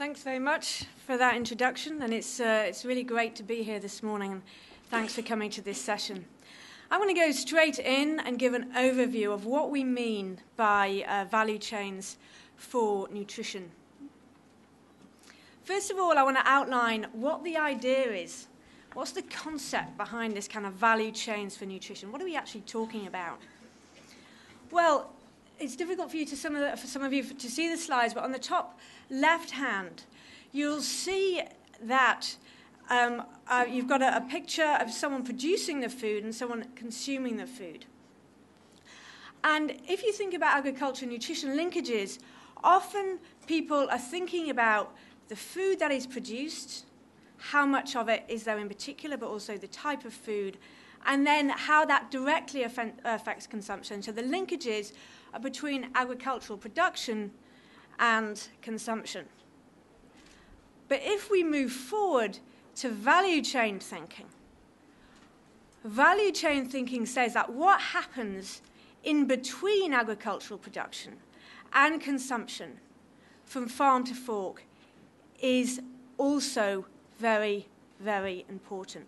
Thanks very much for that introduction, and it's really great to be here this morning, and thanks for coming to this session. I want to go straight in and give an overview of what we mean by value chains for nutrition. First of all, I want to outline what the idea is. What's the concept behind this kind of value chains for nutrition? What are we actually talking about? Well, it's difficult for some of you to see the slides, but on the top left hand, you'll see that you've got a picture of someone producing the food and someone consuming the food. And if you think about agriculture and nutrition linkages, often people are thinking about the food that is produced, how much of it is there in particular, but also the type of food, and then how that directly affects consumption. So the linkages are between agricultural production and consumption. But if we move forward to value chain thinking says that what happens in between agricultural production and consumption from farm to fork is also very, very important.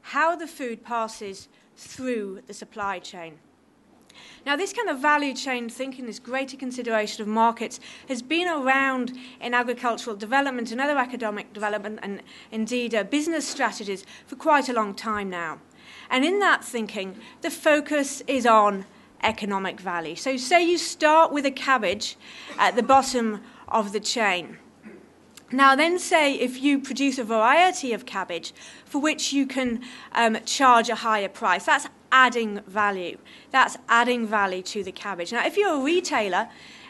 How the food passes through the supply chain. Now, this kind of value chain thinking, this greater consideration of markets, has been around in agricultural development and other academic development and indeed business strategies for quite a long time now. And in that thinking, the focus is on economic value. So say you start with a cabbage at the bottom of the chain. Now then say if you produce a variety of cabbage for which you can charge a higher price, that's adding value. That's adding value to the cabbage. Now if you're a retailer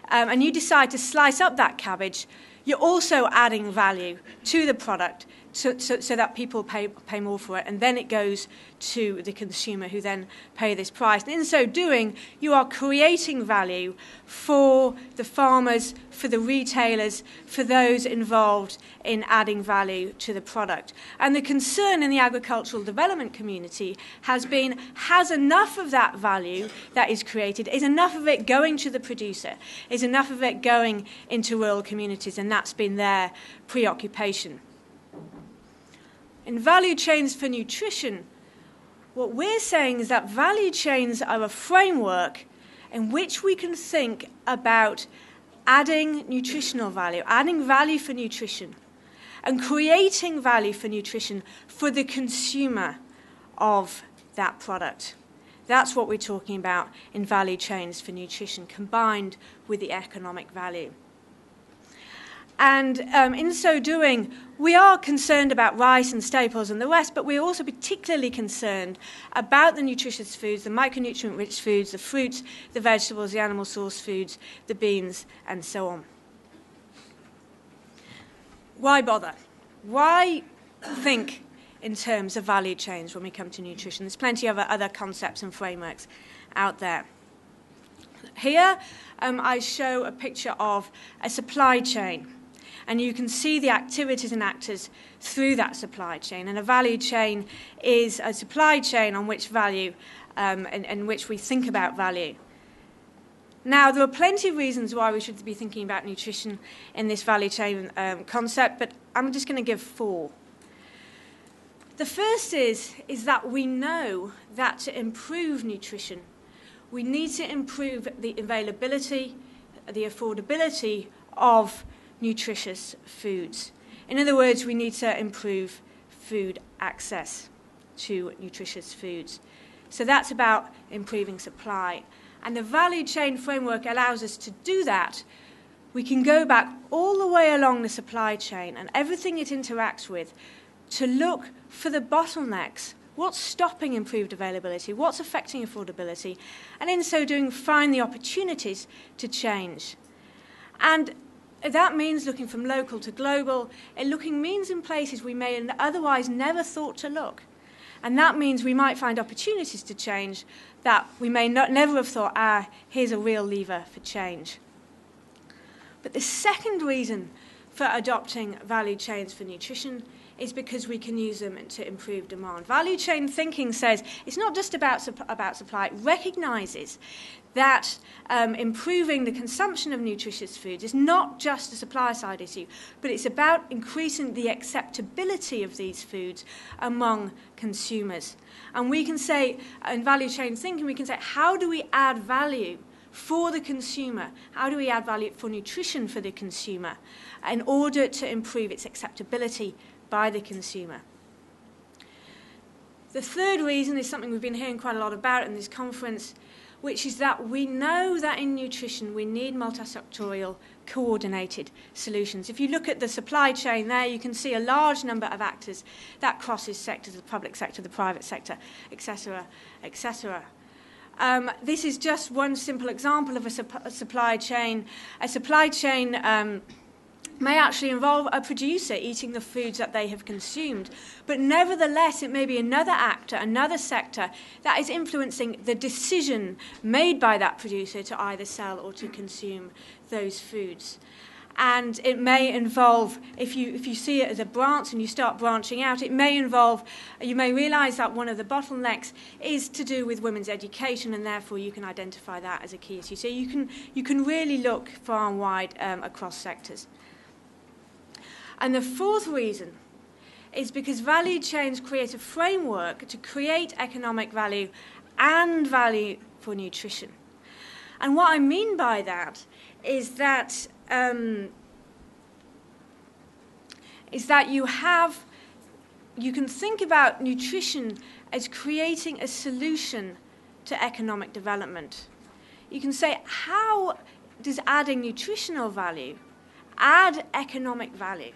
and you decide to slice up that cabbage, you're also adding value to the product so that people pay more for it, and then it goes to the consumer who then pay this price. And in so doing, you are creating value for the farmers, for the retailers, for those involved in adding value to the product. And the concern in the agricultural development community has been, has enough of that value that is created, is enough of it going to the producer, is enough of it going into rural communities, and that's been their preoccupation. In value chains for nutrition, what we're saying is that value chains are a framework in which we can think about adding nutritional value, adding value for nutrition, and creating value for nutrition for the consumer of that product. That's what we're talking about in value chains for nutrition, combined with the economic value. And in so doing, we are concerned about rice and staples and the rest, but we're also particularly concerned about the nutritious foods, the micronutrient-rich foods, the fruits, the vegetables, the animal source foods, the beans, and so on. Why bother? Why think in terms of value chains when we come to nutrition? There's plenty of other concepts and frameworks out there. Here, I show a picture of a supply chain. And you can see the activities and actors through that supply chain. And a value chain is a supply chain on which value, in which we think about value. Now, there are plenty of reasons why we should be thinking about nutrition in this value chain concept, but I'm just going to give 4. The first is that we know that to improve nutrition, we need to improve the availability, the affordability of nutritious foods. In other words, we need to improve food access to nutritious foods. So that's about improving supply. And the value chain framework allows us to do that. We can go back all the way along the supply chain and everything it interacts with to look for the bottlenecks. What's stopping improved availability? What's affecting affordability? And in so doing, find the opportunities to change. And that means looking from local to global. And looking means in places we may otherwise never thought to look. And that means we might find opportunities to change that we may never have thought, here's a real lever for change. But the second reason for adopting value chains for nutrition is because we can use them to improve demand. Value chain thinking says it's not just about supply. It recognises that improving the consumption of nutritious foods is not just a supply side issue, but it's about increasing the acceptability of these foods among consumers. And we can say, in value chain thinking, we can say, how do we add value for the consumer? How do we add value for nutrition for the consumer in order to improve its acceptability by the consumer? The third reason is something we've been hearing quite a lot about in this conference, which is that we know that in nutrition we need multisectorial coordinated solutions. If you look at the supply chain there, you can see a large number of actors that crosses sectors, the public sector, the private sector, etc., etc. This is just one simple example of a supply chain. A supply chain may actually involve a producer eating the foods that they have consumed. But nevertheless, it may be another actor, another sector, that is influencing the decision made by that producer to either sell or to consume those foods. And it may involve, if you see it as a branch and you start branching out, it may involve, you may realise that one of the bottlenecks is to do with women's education, and therefore you can identify that as a key issue. So you can really look far and wide across sectors. And the fourth reason is because value chains create a framework to create economic value and value for nutrition. And what I mean by that is that you can think about nutrition as creating a solution to economic development. You can say, how does adding nutritional value add economic value?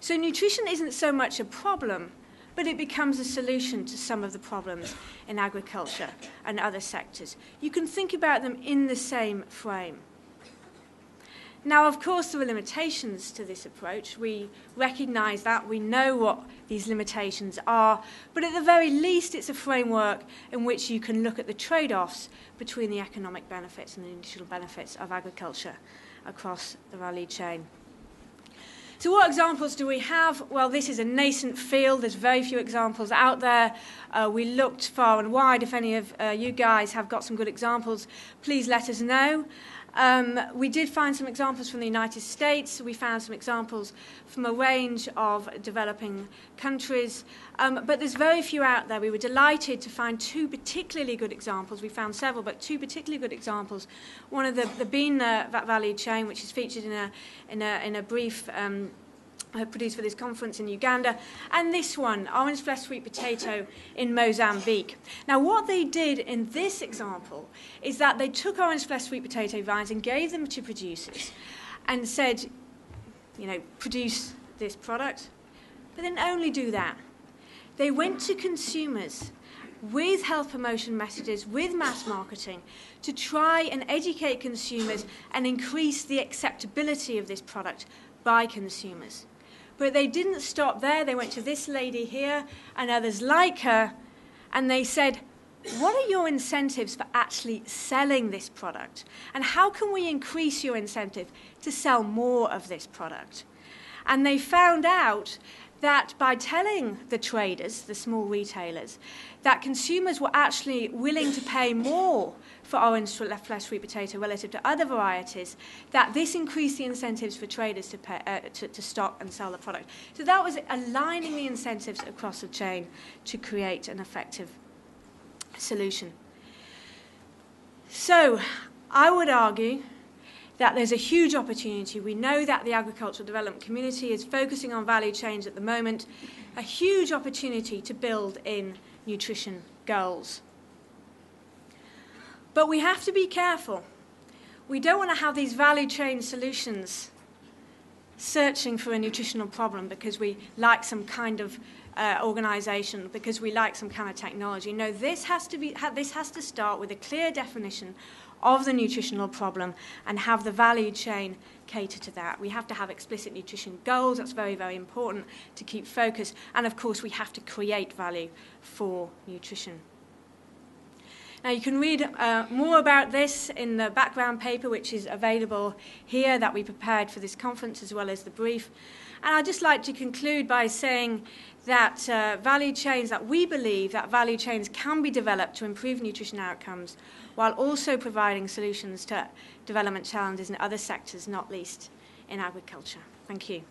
So nutrition isn't so much a problem, but it becomes a solution to some of the problems in agriculture and other sectors. You can think about them in the same frame. Now, of course, there are limitations to this approach. We recognise that. We know what these limitations are. But at the very least, it's a framework in which you can look at the trade-offs between the economic benefits and the nutritional benefits of agriculture across the value chain. So what examples do we have? Well, this is a nascent field. There's very few examples out there. We looked far and wide. If any of you guys have got some good examples, please let us know. We did find some examples from the United States. We found some examples from a range of developing countries. But there's very few out there. We were delighted to find two particularly good examples. We found several, but two particularly good examples. One of the bean value chain, which is featured in a brief produced for this conference in Uganda, and this one, orange flesh sweet potato in Mozambique. Now, what they did in this example is that they took orange flesh sweet potato vines and gave them to producers and said, produce this product. But they didn't only do that. They went to consumers with health promotion messages, with mass marketing, to try and educate consumers and increase the acceptability of this product by consumers. But they didn't stop there. They went to this lady here and others like her, and they said, what are your incentives for actually selling this product? And how can we increase your incentive to sell more of this product? And they found out that by telling the traders, the small retailers, that consumers were actually willing to pay more for orange flesh sweet potato relative to other varieties, that this increased the incentives for traders to stock and sell the product. So that was aligning the incentives across the chain to create an effective solution. So I would argue that there's a huge opportunity. We know that the agricultural development community is focusing on value chains at the moment, a huge opportunity to build in nutrition goals. But we have to be careful. We don't want to have these value chain solutions searching for a nutritional problem because we like some kind of organisation, because we like some kind of technology. No, this has to start with a clear definition of the nutritional problem and have the value chain cater to that. We have to have explicit nutrition goals. That's very, very important to keep focus. And, of course, we have to create value for nutrition. Now, you can read more about this in the background paper, which is available here, that we prepared for this conference, as well as the brief. And I'd just like to conclude by saying that we believe that value chains can be developed to improve nutrition outcomes, while also providing solutions to development challenges in other sectors, not least in agriculture. Thank you.